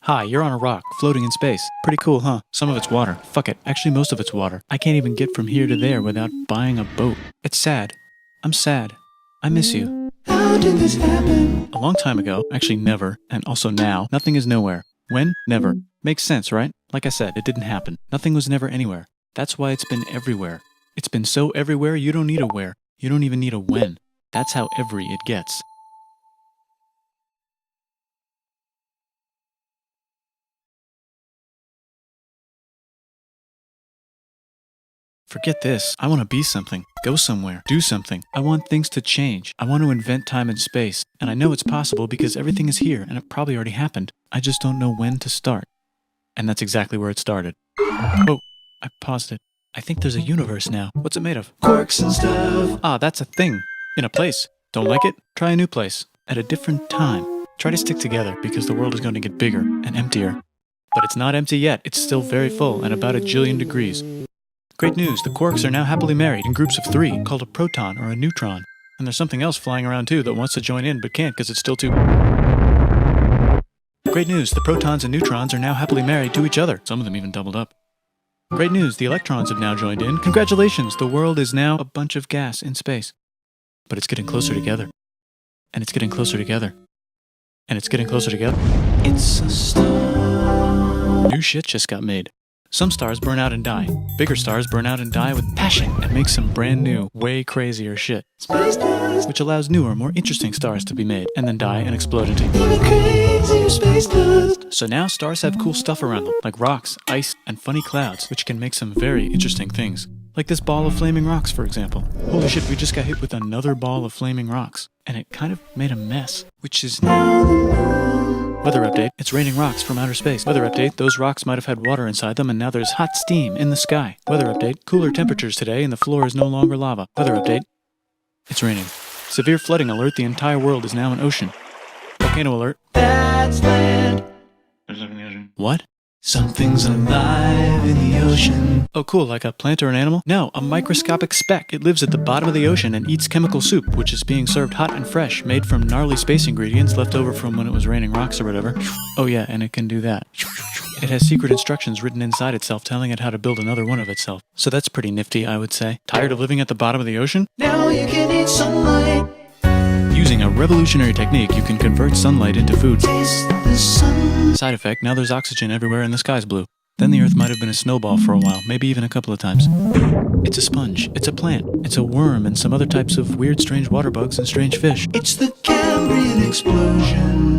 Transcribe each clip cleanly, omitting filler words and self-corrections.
Hi, you're on a rock, floating in space. Pretty cool, huh? Some of it's water. Fuck it. Actually, most of it's water. I can't even get from here to there without buying a boat. It's sad. I'm sad. I miss you. How did this happen? A long time ago, actually never, and also now, nothing is nowhere. When? Never. Makes sense, right? Like I said, it didn't happen. Nothing was never anywhere. That's why it's been everywhere. It's been so everywhere you don't need a where. You don't even need a when. That's how every it gets. Forget this. I want to be something. Go somewhere. Do something. I want things to change. I want to invent time and space. And I know it's possible because everything is here and it probably already happened. I just don't know when to start. And that's exactly where it started. Oh, I paused it. I think there's a universe now. What's it made of? Quarks and stuff. Ah, that's a thing. In a place. Don't like it? Try a new place. At a different time. Try to stick together because the world is going to get bigger and emptier. But it's not empty yet. It's still very full and about 1 jillion degrees. Great news, the quarks are now happily married in groups of 3, called a proton or a neutron. And there's something else flying around too that wants to join in but can't because it's still too... Great news, the protons and neutrons are now happily married to each other. Some of them even doubled up. Great news, the electrons have now joined in. Congratulations, the world is now a bunch of gas in space. But it's getting closer together. And it's getting closer together. And it's getting closer together. It's a star. New shit just got made. Some stars burn out and die. Bigger stars burn out and die with passion and make some brand new, way crazier shit. Space dust. Which allows newer, more interesting stars to be made and then die and explode into... Even crazier space dust. So now stars have cool stuff around them, like rocks, ice, and funny clouds, which can make some very interesting things. Like this ball of flaming rocks, for example. Holy shit, we just got hit with another ball of flaming rocks. And it kind of made a mess, which is now the moon. Weather update, it's raining rocks from outer space. Weather update, those rocks might have had water inside them and now there's hot steam in the sky. Weather update, cooler temperatures today and the floor is no longer lava. Weather update, it's raining. Severe flooding alert, the entire world is now an ocean. Volcano alert. That's land. There's nothing in the ocean. What? Something's alive in the ocean. Oh cool, like a plant or an animal? No, a microscopic speck. It lives at the bottom of the ocean and eats chemical soup, which is being served hot and fresh, made from gnarly space ingredients left over from when it was raining rocks or whatever. Oh yeah, and it can do that. It has secret instructions written inside itself telling it how to build another one of itself. So that's pretty nifty, I would say. Tired of living at the bottom of the ocean? Now you can eat sunlight. Using a revolutionary technique, you can convert sunlight into food. Taste the sun. Side effect, now there's oxygen everywhere and the sky's blue. Then the earth might have been a snowball for a while, maybe even a couple of times. It's a sponge, it's a plant, it's a worm and some other types of weird strange water bugs and strange fish. It's the Cambrian explosion.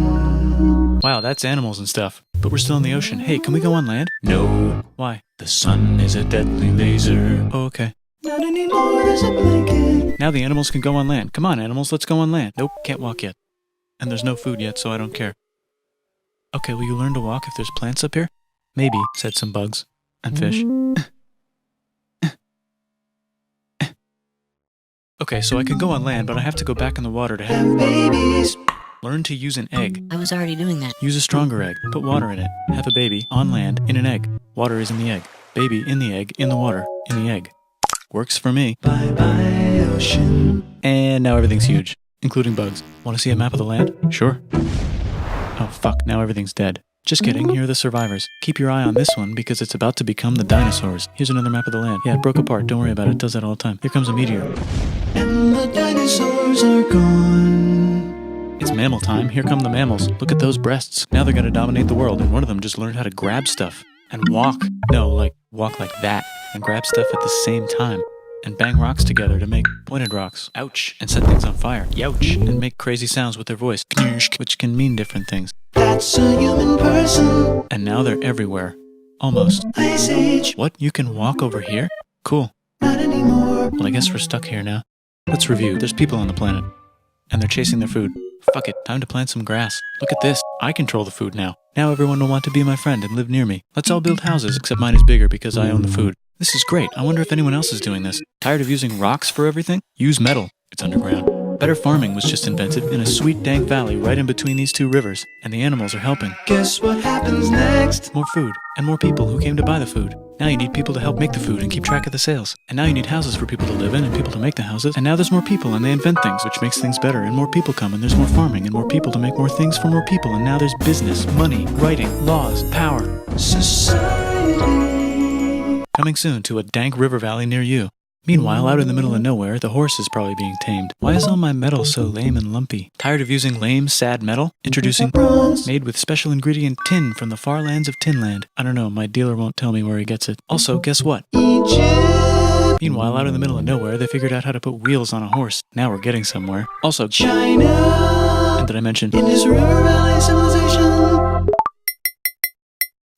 Wow, that's animals and stuff. But we're still in the ocean. Hey, can we go on land? No. Why? The sun is a deadly laser. Oh, okay. Not anymore, there's a blanket. Now the animals can go on land. Come on, animals, let's go on land. Nope, can't walk yet. And there's no food yet, so I don't care. Okay, will you learn to walk if there's plants up here? Maybe, said some bugs. And fish. Okay, so I can go on land, but I have to go back in the water to Have babies. learn to use an egg. I was already doing that. Use a stronger egg. Put water in it. Have a baby on land in an egg. Water is in the egg. Baby in the egg, in the water, in the egg. Works for me. Bye bye ocean. And now everything's huge, including bugs. Want to see a map of the land? Sure. Oh fuck, now everything's dead. Just kidding, here are the survivors. Keep your eye on this one because it's about to become the dinosaurs. Here's another map of the land. Yeah, it broke apart, don't worry about it, it does that all the time. Here comes a meteor. And the dinosaurs are gone. It's mammal time, here come the mammals. Look at those breasts. Now they're gonna dominate the world and one of them just learned how to grab stuff. And walk. No, like, walk like that. And grab stuff at the same time. And bang rocks together to make pointed rocks. Ouch. And set things on fire. Youch. And make crazy sounds with their voice. Knirsch, which can mean different things. That's a human person. And now they're everywhere. Almost. Ice Age. What? You can walk over here? Cool. Not anymore. Well, I guess we're stuck here now. Let's review. There's people on the planet. And they're chasing their food. Fuck it. Time to plant some grass. Look at this. I control the food now. Now everyone will want to be my friend and live near me. Let's all build houses, except mine is bigger because I own the food. This is great. I wonder if anyone else is doing this. Tired of using rocks for everything? Use metal. It's underground. Better farming was just invented in a sweet dank valley right in between these two rivers, and the animals are helping. Guess what happens next? More food, and more people who came to buy the food. Now you need people to help make the food and keep track of the sales. And now you need houses for people to live in and people to make the houses. And now there's more people and they invent things, which makes things better. And more people come and there's more farming and more people to make more things for more people. And now there's business, money, writing, laws, power. Society. Coming soon to a dank river valley near you. Meanwhile, out in the middle of nowhere, the horse is probably being tamed. Why is all my metal so lame and lumpy? Tired of using lame, sad metal? Introducing bronze, made with special ingredient tin from the far lands of Tinland. I don't know, my dealer won't tell me where he gets it. Also, guess what? Egypt. Meanwhile, out in the middle of nowhere, they figured out how to put wheels on a horse. Now we're getting somewhere. Also, China. and did I mention? Indus River Valley Civilization.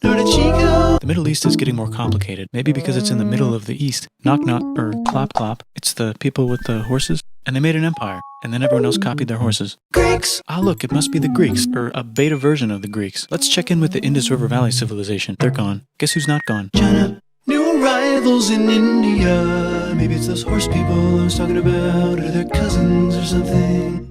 Norte Chico. The Middle East is getting more complicated, maybe because it's in the middle of the East. Knock knock, or clop clop. It's the people with the horses. And they made an empire, and then everyone else copied their horses. Greeks. Ah look, it must be the Greeks, or a beta version of the Greeks. Let's check in with the Indus River Valley civilization. They're gone. Guess who's not gone? China. New arrivals in India. Maybe it's those horse people I was talking about, or their cousins or something.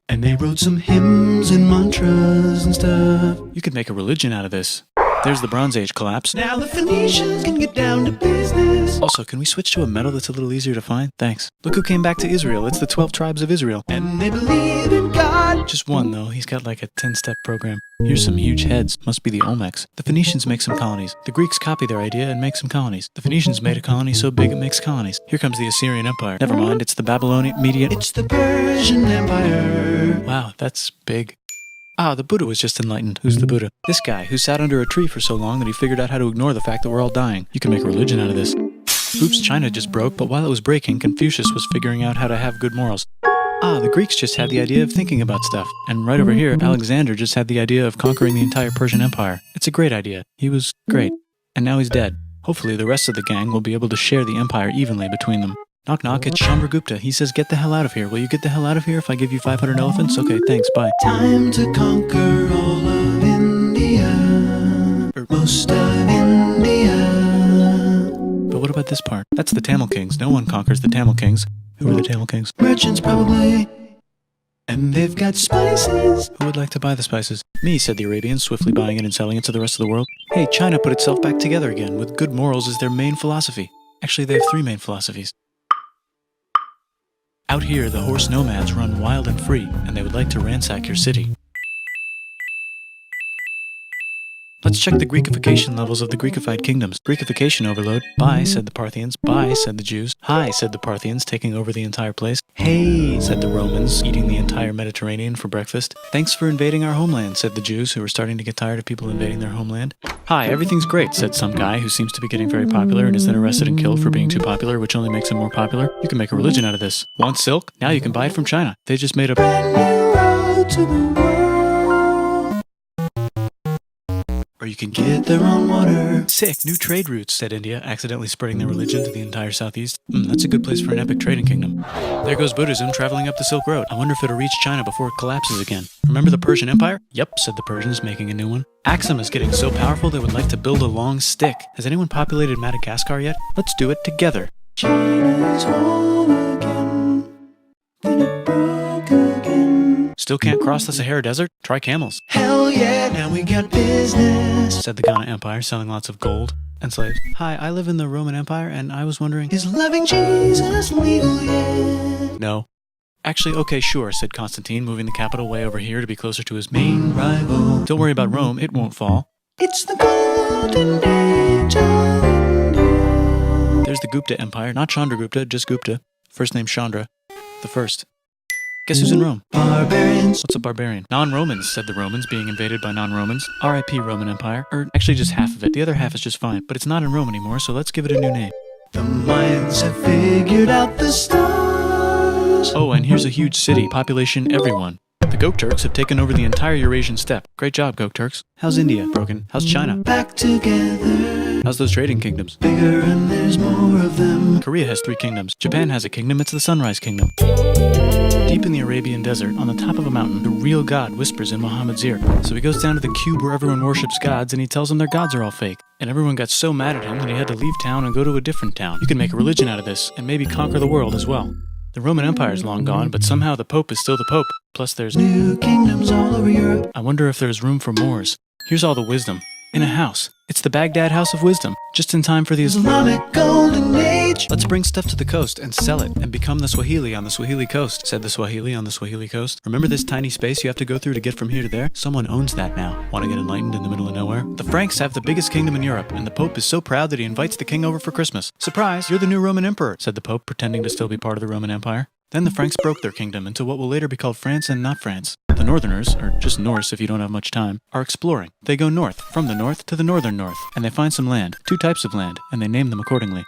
And they wrote some hymns and mantras and stuff. You could make a religion out of this. There's the Bronze Age collapse. Now the Phoenicians can get down to business. Also, can we switch to a metal that's a little easier to find? Thanks. Look who came back to Israel. It's the 12 tribes of Israel. And they believe in God. Just one, though. He's got like a 10-step program. Here's some huge heads. Must be the Olmecs. The Phoenicians make some colonies. The Greeks copy their idea and make some colonies. The Phoenicians made a colony so big it makes colonies. Here comes the Assyrian Empire. Never mind, it's the Babylonian Median. It's the Persian Empire. Wow, that's big. Ah, the Buddha was just enlightened. Who's the Buddha? This guy who sat under a tree for so long that he figured out how to ignore the fact that we're all dying. You can make a religion out of this. Oops, China just broke, but while it was breaking, Confucius was figuring out how to have good morals. Ah, the Greeks just had the idea of thinking about stuff. And right over here, Alexander just had the idea of conquering the entire Persian Empire. It's a great idea. He was great. And now he's dead. Hopefully the rest of the gang will be able to share the empire evenly between them. Knock knock, it's Chandragupta. He says, get the hell out of here. Will you get the hell out of here if I give you 500 elephants? Okay, thanks, bye. Time to conquer all of India. Or most of India. But what about this part? That's the Tamil Kings. No one conquers the Tamil Kings. Who are the Tamil Kings? Merchants probably. And they've got spices. Who would like to buy the spices? Me, said the Arabians, swiftly buying it and selling it to the rest of the world. Hey, China put itself back together again, with good morals as their main philosophy. Actually, they have 3 main philosophies. Out here, the horse nomads run wild and free, and they would like to ransack your city. Let's check the Greekification levels of the Greekified kingdoms. Greekification overload. Bye, said the Parthians. Bye, said the Jews. Hi, said the Parthians, taking over the entire place. Hey, said the Romans, eating the entire Mediterranean for breakfast. Thanks for invading our homeland, said the Jews, who were starting to get tired of people invading their homeland. Hi, everything's great, said some guy who seems to be getting very popular and is then arrested and killed for being too popular, which only makes him more popular. You can make a religion out of this. Want silk? Now you can buy it from China. They just made a Brand new road to the world. Or you can get their own water. Sick, new trade routes, said India, accidentally spreading their religion to the entire southeast. That's a good place for an epic trading kingdom. There goes Buddhism traveling up the Silk Road. I wonder if it'll reach China before it collapses again. Remember the Persian Empire? Yep, said the Persians, making a new one. Axum is getting so powerful they would like to build a long stick. Has anyone populated Madagascar yet? Let's do it together. China's home again. Then it broke again. Still can't cross the Sahara Desert? Try camels, Hell yeah, now we got business. said the Ghana Empire, selling lots of gold and slaves. Hi, I live in the Roman Empire, and I was wondering... Is loving Jesus legal yet? No. Actually, okay, sure, said Constantine, moving the capital way over here to be closer to his main Rival. Don't worry about Rome, it won't fall. It's the golden age of India. There's the Gupta Empire, not Chandragupta, just Gupta. First name Chandra. The first. Guess who's in Rome? Barbarians. What's a barbarian? Non-Romans, said the Romans, being invaded by non-Romans. R.I.P. Roman Empire. Or actually just half of it. The other half is just fine. But it's not in Rome anymore, so let's give it a new name. The Mayans have figured out the stars. Oh, and here's a huge city. Population everyone. The Gokturks have taken over the entire Eurasian steppe. Great job, Gokturks. How's India? Broken. How's China? Back together. How's those trading kingdoms? Bigger and there's more of them. Korea has 3 kingdoms. Japan has a kingdom. It's the Sunrise Kingdom. Deep in the Arabian desert, on the top of a mountain, the real God whispers in Muhammad's ear. So he goes down to the cube where everyone worships gods, and he tells them their gods are all fake. And everyone got so mad at him that he had to leave town and go to a different town. You can make a religion out of this, and maybe conquer the world as well. The Roman Empire is long gone, but somehow the Pope is still the Pope. Plus there's... New kingdoms all over Europe. I wonder if there's room for Moors. Here's all the wisdom. In a house. It's the Baghdad House of Wisdom, just in time for the Islamic Golden Age. Let's bring stuff to the coast and sell it and become the Swahili on the Swahili coast, said the Swahili on the Swahili coast. Remember this tiny space you have to go through to get from here to there? Someone owns that now. Want to get enlightened in the middle of nowhere? The Franks have the biggest kingdom in Europe, and the Pope is so proud that he invites the king over for Christmas. Surprise, you're the new Roman emperor, said the Pope, pretending to still be part of the Roman Empire. Then the Franks broke their kingdom into what will later be called France and not France. The Northerners, or just Norse if you don't have much time, are exploring. They go north, from the north to the northern north, and they find some land, 2 types of land, and they name them accordingly.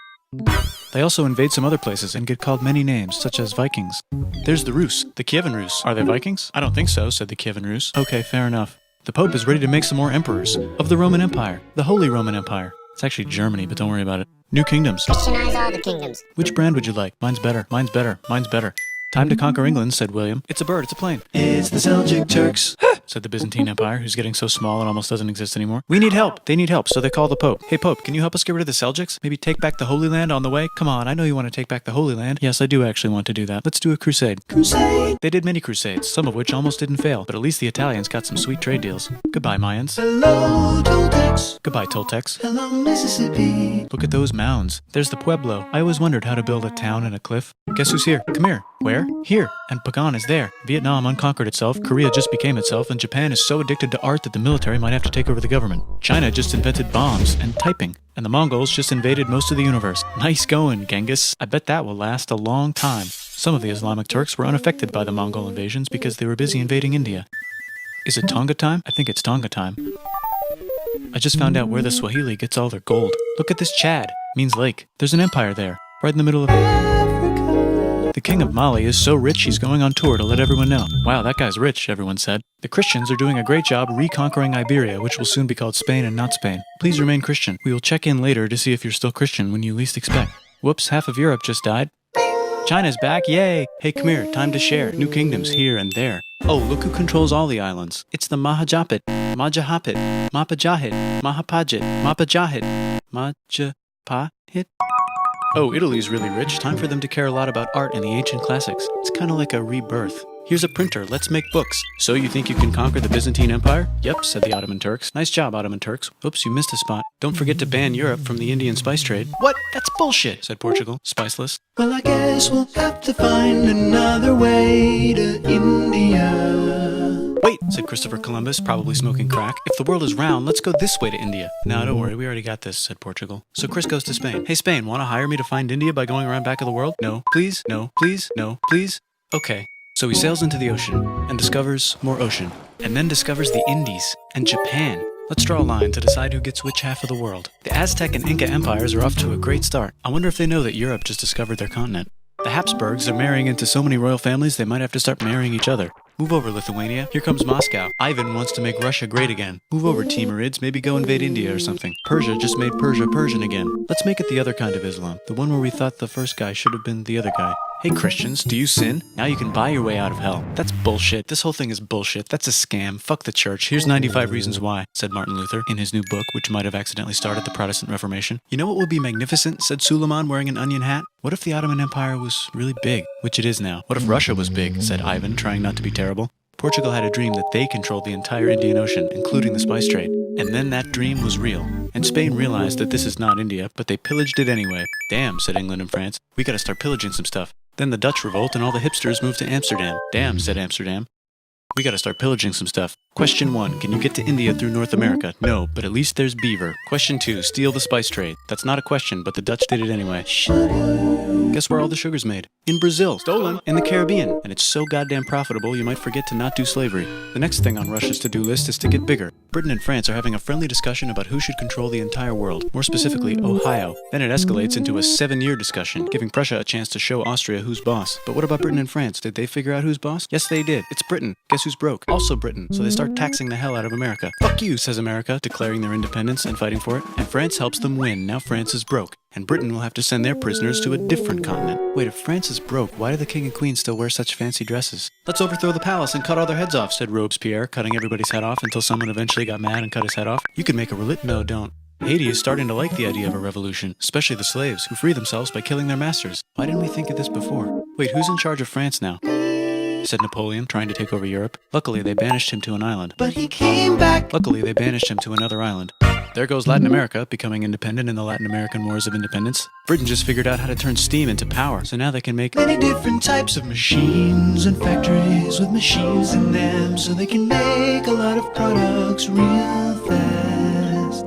They also invade some other places and get called many names, such as Vikings. There's the Rus, the Kievan Rus. Are they Vikings? I don't think so, said the Kievan Rus. Okay, fair enough. The Pope is ready to make some more emperors of the Roman Empire, the Holy Roman Empire. It's actually Germany, but don't worry about it. New kingdoms. Christianize all the kingdoms. Which brand would you like? Mine's better, mine's better, mine's better. Time to conquer England, said William. It's a bird, it's a plane. It's the Seljuk Turks. Said the Byzantine Empire, who's getting so small it almost doesn't exist anymore. We need help. They need help, so they call the Pope. Hey, Pope, can you help us get rid of the Seljuks? Maybe take back the Holy Land on the way? Come on, I know you want to take back the Holy Land. Yes, I do actually want to do that. Let's do a crusade. Crusade. They did many crusades, some of which almost didn't fail, but at least the Italians got some sweet trade deals. Goodbye, Mayans. Hello, Toltecs. Goodbye, Toltecs. Hello, Mississippi. Look at those mounds. There's the Pueblo. I always wondered how to build a town in a cliff. Guess who's here? Come here. Where? Here. And Pagan is there. Vietnam unconquered itself, Korea just became itself, and Japan is so addicted to art that the military might have to take over the government. China just invented bombs and typing. And the Mongols just invaded most of the universe. Nice going, Genghis. I bet that will last a long time. Some of the Islamic Turks were unaffected by the Mongol invasions because they were busy invading India. Is it Tonga time? I think it's Tonga time. I just found out where the Swahili gets all their gold. Look at this Chad. Means lake. There's an empire there. Right in the middle of Africa. The king of Mali is so rich he's going on tour to let everyone know. Wow, that guy's rich, everyone said. The Christians are doing a great job reconquering Iberia, which will soon be called Spain and not Spain. Please remain Christian. We will check in later to see if you're still Christian when you least expect. Whoops, half of Europe just died. China's back, yay! Hey, come here, time to share. New kingdoms here and there. Oh, look who controls all the islands. It's the Mahajapit, Majapahit, Mapajahit, Mahapajit, Mapajahit, Majapahit. Oh, Italy's really rich. Time for them to care a lot about art and the ancient classics. It's kind of like a rebirth. Here's a printer, let's make books. So you think you can conquer the Byzantine Empire? Yep, said the Ottoman Turks. Nice job, Ottoman Turks. Oops, you missed a spot. Don't forget to ban Europe from the Indian spice trade. What? That's bullshit, said Portugal, spiceless. Well, I guess we'll have to find another way to India. Wait, said Christopher Columbus, probably smoking crack. If the world is round, let's go this way to India. No, don't worry, we already got this, said Portugal. So Chris goes to Spain. Hey, Spain, want to hire me to find India by going around back of the world? No, please, no, please, no, please. Okay. So he sails into the ocean and discovers more ocean, and then discovers the Indies and Japan. Let's draw a line to decide who gets which half of the world. The Aztec and Inca empires are off to a great start. I wonder if they know that Europe just discovered their continent. The Habsburgs are marrying into so many royal families they might have to start marrying each other. Move over, Lithuania. Here comes Moscow. Ivan wants to make Russia great again. Move over, Timurids. Maybe go invade India or something. Persia just made Persia Persian again. Let's make it the other kind of Islam. The one where we thought the first guy should have been the other guy. Hey Christians, do you sin? Now you can buy your way out of hell. That's bullshit. This whole thing is bullshit. That's a scam. Fuck the church. Here's 95 reasons why, said Martin Luther in his new book, which might have accidentally started the Protestant Reformation. You know what would be magnificent, said Suleiman wearing an onion hat? What if the Ottoman Empire was really big, which it is now? What if Russia was big, said Ivan, trying not to be terrible. Portugal had a dream that they controlled the entire Indian Ocean, including the spice trade. And then that dream was real. And Spain realized that this is not India, but they pillaged it anyway. Damn, said England and France. We gotta start pillaging some stuff. Then the Dutch revolt and all the hipsters moved to Amsterdam. Damn, said Amsterdam. We gotta start pillaging some stuff. Question 1, can you get to India through North America? No, but at least there's beaver. Question 2, steal the spice trade. That's not a question, but the Dutch did it anyway. Guess where all the sugar's made? In Brazil. Stolen. In the Caribbean. And it's so goddamn profitable you might forget to not do slavery. The next thing on Russia's to-do list is to get bigger. Britain and France are having a friendly discussion about who should control the entire world, more specifically Ohio. Then it escalates into a 7-year discussion, giving Prussia a chance to show Austria who's boss. But what about Britain and France? Did they figure out who's boss? Yes, they did. It's Britain. Guess who's broke? Also Britain. So they start taxing the hell out of America. Fuck you, says America, declaring their independence and fighting for it. And France helps them win. Now France is broke. And Britain will have to send their prisoners to a different continent. Wait, if France is broke, why do the king and queen still wear such fancy dresses? Let's overthrow the palace and cut all their heads off, said Robespierre, cutting everybody's head off until someone eventually got mad and cut his head off. You could make a No, don't. Haiti is starting to like the idea of a revolution, especially the slaves, who free themselves by killing their masters. Why didn't we think of this before? Wait, who's in charge of France now? Said Napoleon, trying to take over Europe. Luckily, they banished him to an island. But he came back. Luckily, they banished him to another island. There goes Latin America, becoming independent in the Latin American Wars of Independence. Britain just figured out how to turn steam into power, so now they can make many different types of machines and factories with machines in them, so they can make a lot of products real fast.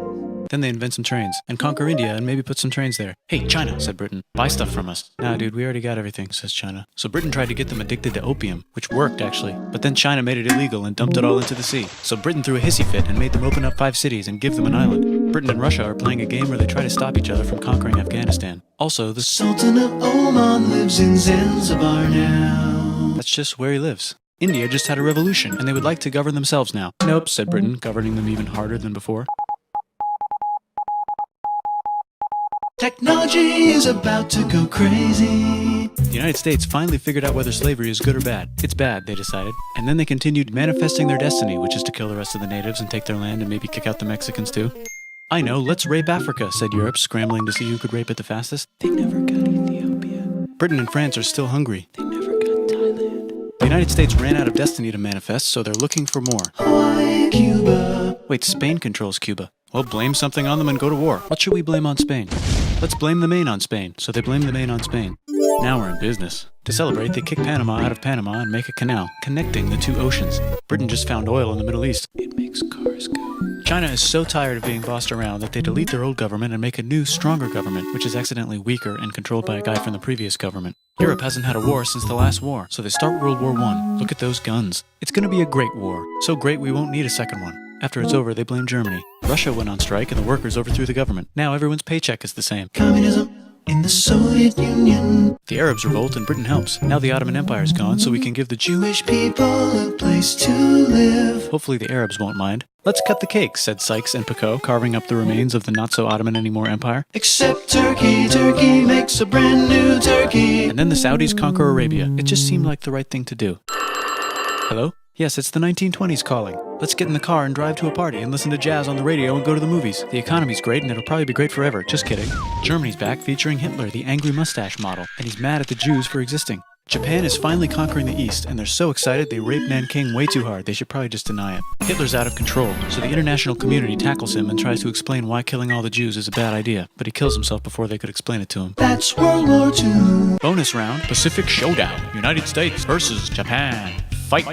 Then they invent some trains, and conquer India and maybe put some trains there. Hey, China, said Britain, buy stuff from us. Nah, dude, we already got everything, says China. So Britain tried to get them addicted to opium, which worked, actually. But then China made it illegal and dumped it all into the sea. So Britain threw a hissy fit and made them open up 5 cities and give them an island. Britain and Russia are playing a game where they try to stop each other from conquering Afghanistan. Also, the Sultan of Oman lives in Zanzibar now. That's just where he lives. India just had a revolution, and they would like to govern themselves now. Nope, said Britain, governing them even harder than before. Technology is about to go crazy. The United States finally figured out whether slavery is good or bad. It's bad, they decided. And then they continued manifesting their destiny, which is to kill the rest of the natives and take their land and maybe kick out the Mexicans too. I know, let's rape Africa, said Europe, scrambling to see who could rape it the fastest. They never got Ethiopia. Britain and France are still hungry. They never got Thailand. The United States ran out of destiny to manifest, so they're looking for more. Hawaii, Cuba. Wait, Spain controls Cuba. Well, blame something on them and go to war. What should we blame on Spain? Let's blame the Maine on Spain. So they blame the Maine on Spain. Now we're in business. To celebrate, they kick Panama out of Panama and make a canal, connecting the 2 oceans. Britain just found oil in the Middle East. It makes cars go. China is so tired of being bossed around that they delete their old government and make a new, stronger government, which is accidentally weaker and controlled by a guy from the previous government. Europe hasn't had a war since the last war, so they start World War I. Look at those guns. It's gonna be a great war. So great we won't need a second one. After it's over, they blame Germany. Russia went on strike and the workers overthrew the government. Now everyone's paycheck is the same. Communism in the Soviet Union. The Arabs revolt and Britain helps. Now the Ottoman Empire's gone, so we can give the Jewish people a place to live. Hopefully the Arabs won't mind. Let's cut the cake, said Sykes and Picot, carving up the remains of the not-so-Ottoman-anymore empire. Except Turkey. Turkey makes a brand new Turkey. And then the Saudis conquer Arabia. It just seemed like the right thing to do. Hello? Yes, it's the 1920s calling. Let's get in the car and drive to a party and listen to jazz on the radio and go to the movies. The economy's great and it'll probably be great forever. Just kidding. Germany's back featuring Hitler, the angry mustache model, and he's mad at the Jews for existing. Japan is finally conquering the East, and they're so excited they raped Nanking way too hard. They should probably just deny it. Hitler's out of control, so the international community tackles him and tries to explain why killing all the Jews is a bad idea, but he kills himself before they could explain it to him. That's World War II. Bonus round, Pacific Showdown. United States versus Japan. Fight!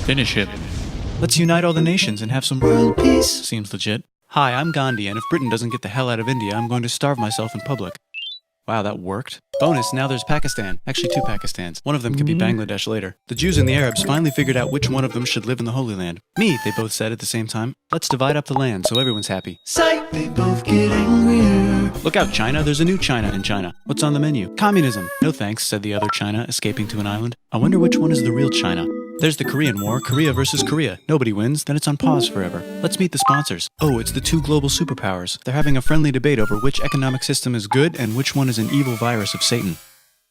Finish him. Let's unite all the nations and have some World peace. Seems legit. Hi, I'm Gandhi, and if Britain doesn't get the hell out of India, I'm going to starve myself in public. Wow, that worked. Bonus, now there's Pakistan. Actually, 2 Pakistans. One of them could be Bangladesh later. The Jews and the Arabs finally figured out which one of them should live in the Holy Land. Me, they both said at the same time. Let's divide up the land so everyone's happy. Psych, they both get angrier. Look out, China. There's a new China in China. What's on the menu? Communism. No thanks, said the other China, escaping to an island. I wonder which one is the real China. There's the Korean War, Korea versus Korea. Nobody wins, then it's on pause forever. Let's meet the sponsors. Oh, it's the 2 global superpowers. They're having a friendly debate over which economic system is good and which one is an evil virus of Satan.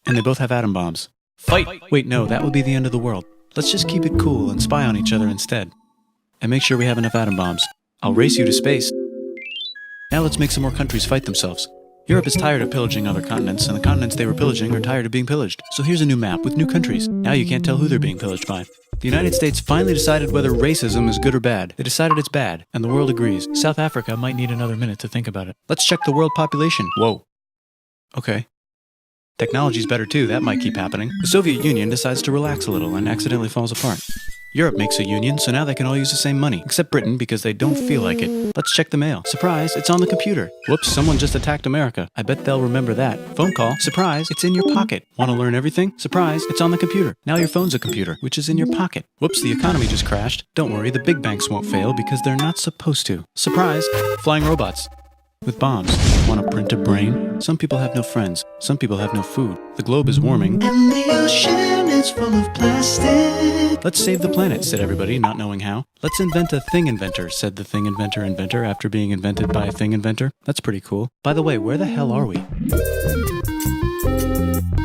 And they both have atom bombs. Fight! Wait, no, that would be the end of the world. Let's just keep it cool and spy on each other instead. And make sure we have enough atom bombs. I'll race you to space. Now let's make some more countries fight themselves. Europe is tired of pillaging other continents, and the continents they were pillaging are tired of being pillaged. So here's a new map with new countries. Now you can't tell who they're being pillaged by. The United States finally decided whether racism is good or bad. They decided it's bad, and the world agrees. South Africa might need another minute to think about it. Let's check the world population. Whoa. Okay. Technology's better too, that might keep happening. The Soviet Union decides to relax a little and accidentally falls apart. Europe makes a union, so now they can all use the same money, except Britain because they don't feel like it. Let's check the mail. Surprise, it's on the computer. Whoops, someone just attacked America. I bet they'll remember that. Phone call. Surprise, it's in your pocket. Want to learn everything? Surprise, it's on the computer. Now your phone's a computer, which is in your pocket. Whoops, the economy just crashed. Don't worry, the big banks won't fail because they're not supposed to. Surprise, flying robots. With bombs. Want to print a brain? Some people have no friends. Some people have no food. The globe is warming. And the ocean is full of plastic. Let's save the planet, said everybody, not knowing how. Let's invent a thing inventor, said the thing inventor after being invented by a thing inventor. That's pretty cool. By the way, where the hell are we?